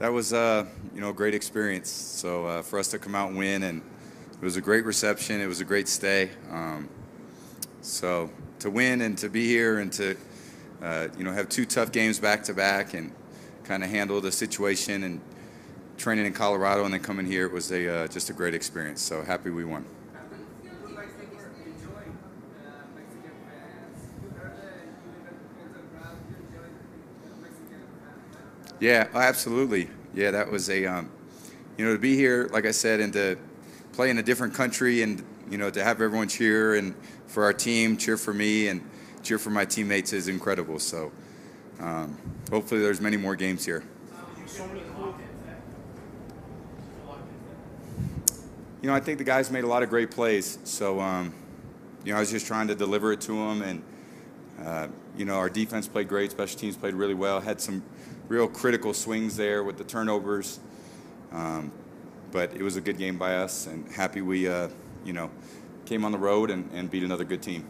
That was a great experience. So for us to come out and win, and it was a great reception. It was a great stay. So to win and to be here and to have two tough games back to back and kind of handle the situation and training in Colorado and then coming here, it was just a great experience. So happy we won. Yeah, absolutely. Yeah, that was to be here, like I said, and to play in a different country and, to have everyone cheer and for our team, cheer for me and cheer for my teammates is incredible. So hopefully there's many more games here. I think the guys made a lot of great plays. So, I was just trying to deliver it to them. And, our defense played great. Special teams played really well. Had some real critical swings there with the turnovers. But it was a good game by us, and happy we, came on the road and beat another good team.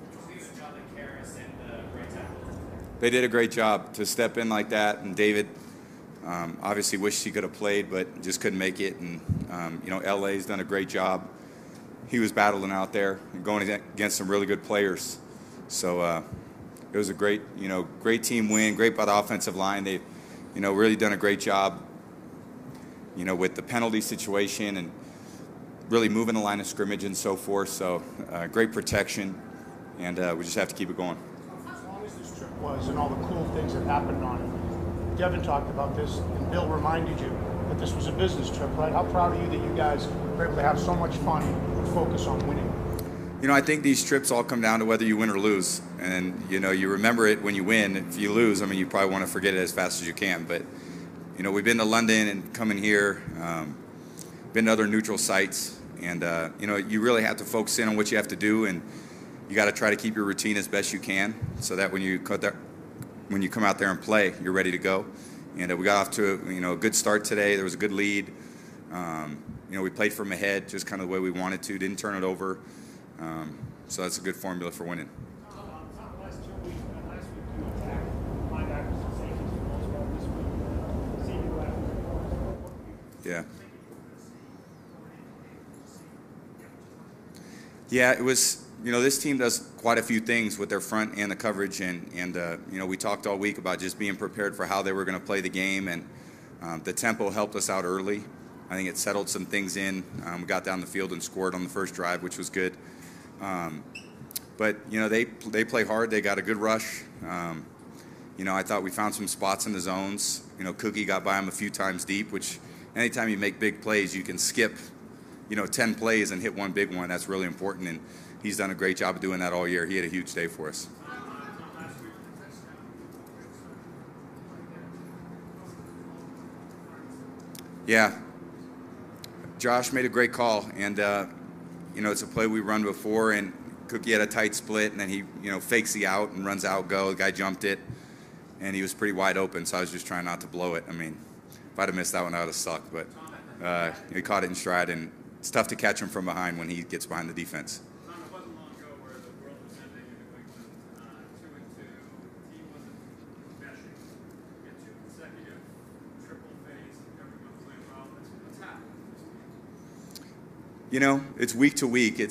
They did a great job to step in like that, and David obviously wished he could have played, but just couldn't make it. And, LA's done a great job. He was battling out there and going against some really good players. So it was a great team win, great by the offensive line. They've, really done a great job, with the penalty situation and really moving the line of scrimmage and so forth. So great protection, and we just have to keep it going. As long as this trip was and all the cool things that happened on it, Devin talked about this, and Bill reminded you that this was a business trip, right? How proud are you that you guys were able to have so much fun and focus on winning? I think these trips all come down to whether you win or lose. And, you remember it when you win. If you lose, you probably want to forget it as fast as you can. But, we've been to London and coming here, been to other neutral sites. And, you really have to focus in on what you have to do. And you got to try to keep your routine as best you can so that when you come out there and play, you're ready to go. And we got off to a good start today. There was a good lead. We played from ahead just kind of the way we wanted to. Didn't turn it over. So that's a good formula for winning. Yeah. Yeah, it was, this team does quite a few things with their front and the coverage, and we talked all week about just being prepared for how they were going to play the game, and the tempo helped us out early. I think it settled some things in. We got down the field and scored on the first drive, which was good. But they play hard. They got a good rush. I thought we found some spots in the zones. Cookie got by him a few times deep, which anytime you make big plays, you can skip 10 plays and hit one big one. That's really important, and he's done a great job of doing that all year. He had a huge day for us. Yeah, Josh made a great call, and it's a play we run before, and Cookie had a tight split, and then he fakes the out and runs out go. The guy jumped it, and he was pretty wide open, so I was just trying not to blow it. If I'd have missed that one, I would have sucked, but he caught it in stride, and it's tough to catch him from behind when he gets behind the defense. Tom, it wasn't long ago where the world was ending in New England 2-2. Team wasn't meshing. You get two consecutive triple phase, everyone playing well. What's happened? It's week to week.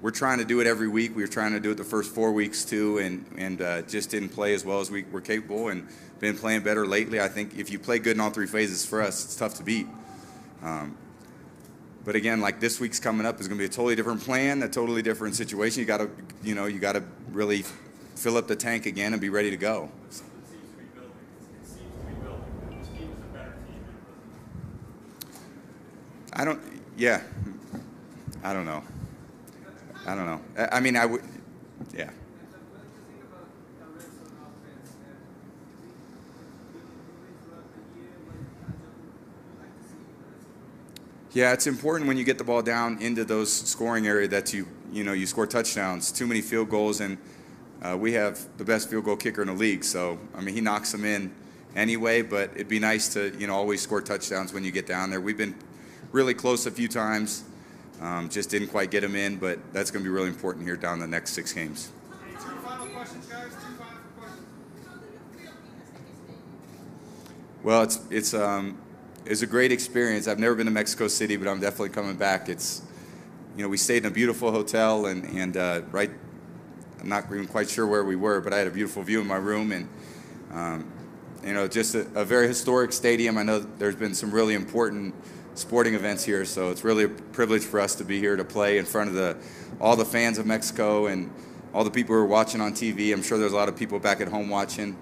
We're trying to do it every week. We were trying to do it the first 4 weeks too, and just didn't play as well as we were capable, and been playing better lately. I think if you play good in all three phases for us, it's tough to beat. But again, like this week's coming up is going to be a totally different plan, a totally different situation. You got to really fill up the tank again and be ready to go. It seems to be building. It seems to be building. This team is a better team than it was. I don't know. Yeah. Yeah, it's important when you get the ball down into those scoring area that you score touchdowns. Too many field goals, and we have the best field goal kicker in the league. So, he knocks them in anyway, but it'd be nice to, always score touchdowns when you get down there. We've been really close a few times, just didn't quite get them in, but that's going to be really important here down the next 6 games. Two final questions, guys. Two final questions. Well, it's a great experience. I've never been to Mexico City, but I'm definitely coming back. We stayed in a beautiful hotel, and right, I'm not even quite sure where we were, but I had a beautiful view in my room, and just a very historic stadium. I know there's been some really important sporting events here, so it's really a privilege for us to be here to play in front of all the fans of Mexico and all the people who are watching on TV. I'm sure there's a lot of people back at home watching,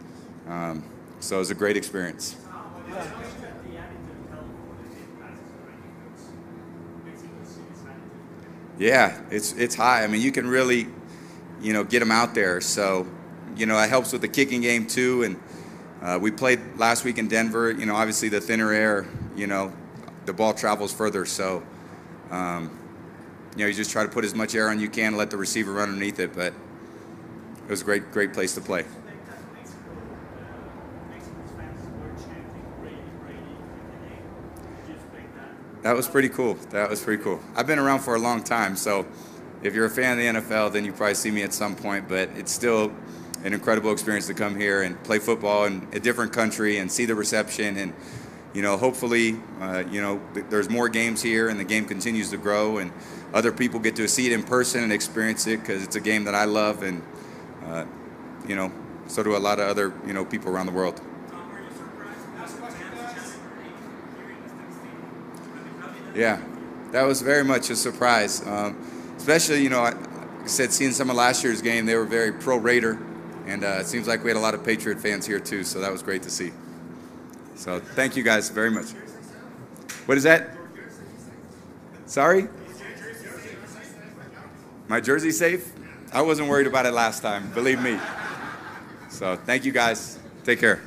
so it was a great experience. Yeah, it's high. I mean, you can really, get them out there. So, it helps with the kicking game too. And we played last week in Denver. Obviously the thinner air, the ball travels further. So, you just try to put as much air on you can, let the receiver run underneath it. But it was a great place to play. That was pretty cool. I've been around for a long time, so if you're a fan of the NFL, then you probably see me at some point, but it's still an incredible experience to come here and play football in a different country and see the reception. And, hopefully, there's more games here and the game continues to grow and other people get to see it in person and experience it, because it's a game that I love, and, so do a lot of other, people around the world. Yeah, that was very much a surprise, especially, like I said, seeing some of last year's game. They were very pro-Raider, and it seems like we had a lot of Patriot fans here too, so that was great to see. So thank you guys very much. What is that? Sorry? My jersey safe? I wasn't worried about it last time, believe me. So thank you guys. Take care.